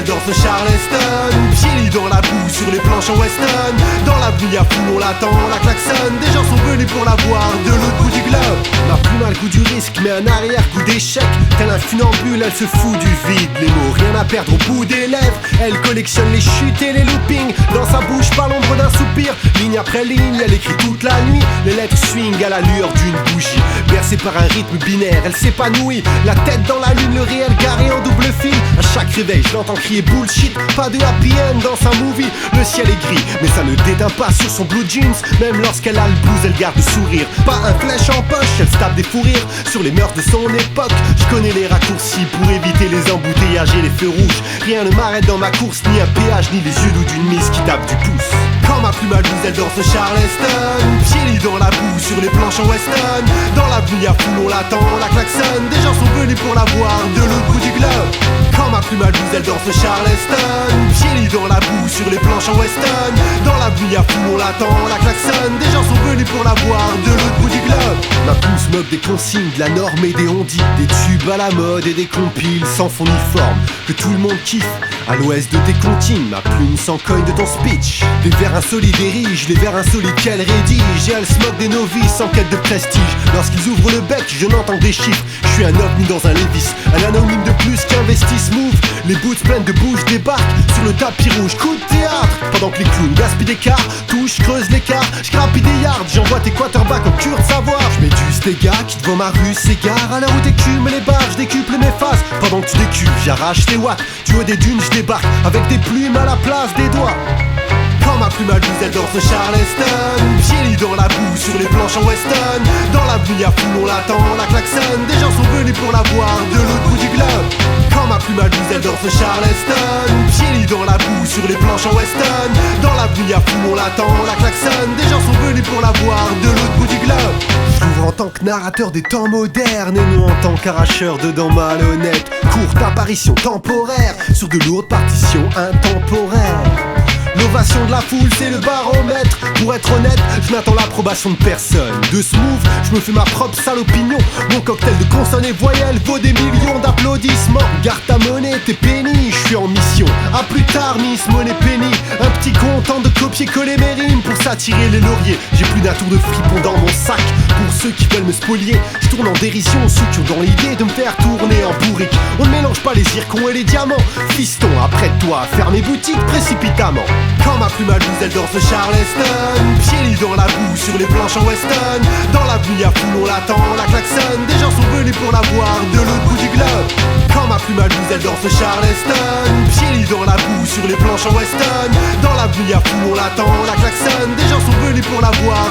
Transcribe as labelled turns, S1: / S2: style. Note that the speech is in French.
S1: elle danse le Charleston. Pieds nus dans la boue sur les planches en Weston. Dans l'avenue y'a foule, on l'attend, la klaxonne. Des gens sont venus pour la voir de l'autre bout du globe. Ma plume a le goût du risque mais un arrière-goût d'échec. Tel un funambule elle se fout du vide. Les mots rien à perdre au bout des lèvres. Elle collectionne les chutes et les loopings. Dans sa bouche pas l'ombre d'un soupir. Ligne après ligne elle écrit toute la nuit. Les lettres swing à l'allure d'une bougie. Bercée par un rythme binaire elle s'épanouit. La tête dans la lune, le réel garé en double fil. À chaque réveil je l'entends crier bullshit. Pas de happy end dans sa movie. Le ciel est gris mais ça ne déteint pas sur son blue jeans. Même lorsqu'elle a le blues elle garde le sourire. Pas un flèche en poche, elle se tape des fous rires. Sur les mœurs de son époque, je connais les raccourcis pour éviter les embouteillages et les feux rouges. Rien ne m'arrête dans ma course, ni un péage, ni les yeux doux d'une mise qui tape du pouce. Quand ma plume elle danse le Charleston. Pieds nus dans la boue sur les planches en Weston. Dans l'avenue y'a foule, on l'attend, la klaxonne. Des gens sont venus pour la voir de l'autre bout du globe. Quand ma plume elle danse le Charleston. Pieds nus dans la boue sur les planches en Weston. Dans l'avenue y'a foule, on l'attend, la klaxonne. Des gens sont venus pour la voir de l'autre bout du globe. Ma plume se moque des consignes, de la norme et des ondits. Des tubes à la mode et des compiles sans fond ni forme que tout le monde kiffe. À l'ouest de tes comptines, ma plume s'en cogne de ton speech. Les vers insolites érigent, les vers insolites qu'elle rédige. Et elle se moque des novices en quête de prestige. Lorsqu'ils ouvrent le bec, je n'entends que des chiffres. Je suis un ovni dans un Levis, un anonyme de plus qu'investisse move. Les boots pleines de bouches débarquent sur le tapis rouge. Coup de théâtre, pendant que les clowns gaspillent des quarts. Touche, creuse l'écart, je grappille des yards. J'envoie tes quarterbacks en cure de savoir. Je m'éduce les gars qui devant ma rue s'égarent. À la route écume les barres, je décuple mes phases. Pendant que tu décuves, j'arrache tes watts. Du haut des dunes, je débarque avec des plumes à la place des doigts. Quand ma plume elle danse le Charleston. Pieds nus dans la boue sur les planches en Weston. Dans l'avenue y'a foule, on l'attend, la klaxonne. Des gens sont venus pour la voir de l'autre bout du globe. Quand ma plume elle danse le Charleston. Pieds nus dans la boue sur les planches en Weston. Dans l'avenue y'a foule, on l'attend, la klaxonne. Des gens sont venus pour la voir de l'autre bout du globe. Je l'ouvre en tant que narrateur des temps modernes et non en tant qu'arracheur de dents malhonnêtes. Courte apparition temporaire sur de lourdes partitions intemporaires. L'ovation de la foule c'est le baromètre. Pour être honnête, je n'attends l'approbation de personne. De smooth, je me fais ma propre sale opinion. Mon cocktail de consonnes et voyelles vaut des millions d'applaudissements. Garde ta monnaie, t'es penny, je suis en mission. A plus tard, Miss Money Penny. Un petit content de copier-coller mes rimes pour s'attirer les lauriers. J'ai plus d'un tour de fripon dans mon sac. Pour ceux qui veulent me spolier, je tourne en dérision ceux qui ont dans l'idée de me faire tourner en bourrique. On ne mélange pas les zircons et les diamants. Fiston, apprête-toi à fermer boutique précipitamment. Quand ma plume elle danse le Charleston. Pieds nus dans la boue sur les planches en Weston. Dans l'avenue y'a foule, on l'attend, la klaxonne. Des gens sont venus pour la voir de l'autre bout du globe. Quand ma plume elle danse le Charleston. Pieds nus dans la boue sur les planches en Weston. Dans l'avenue y'a foule, on l'attend, la klaxonne. Des gens sont venus pour la voir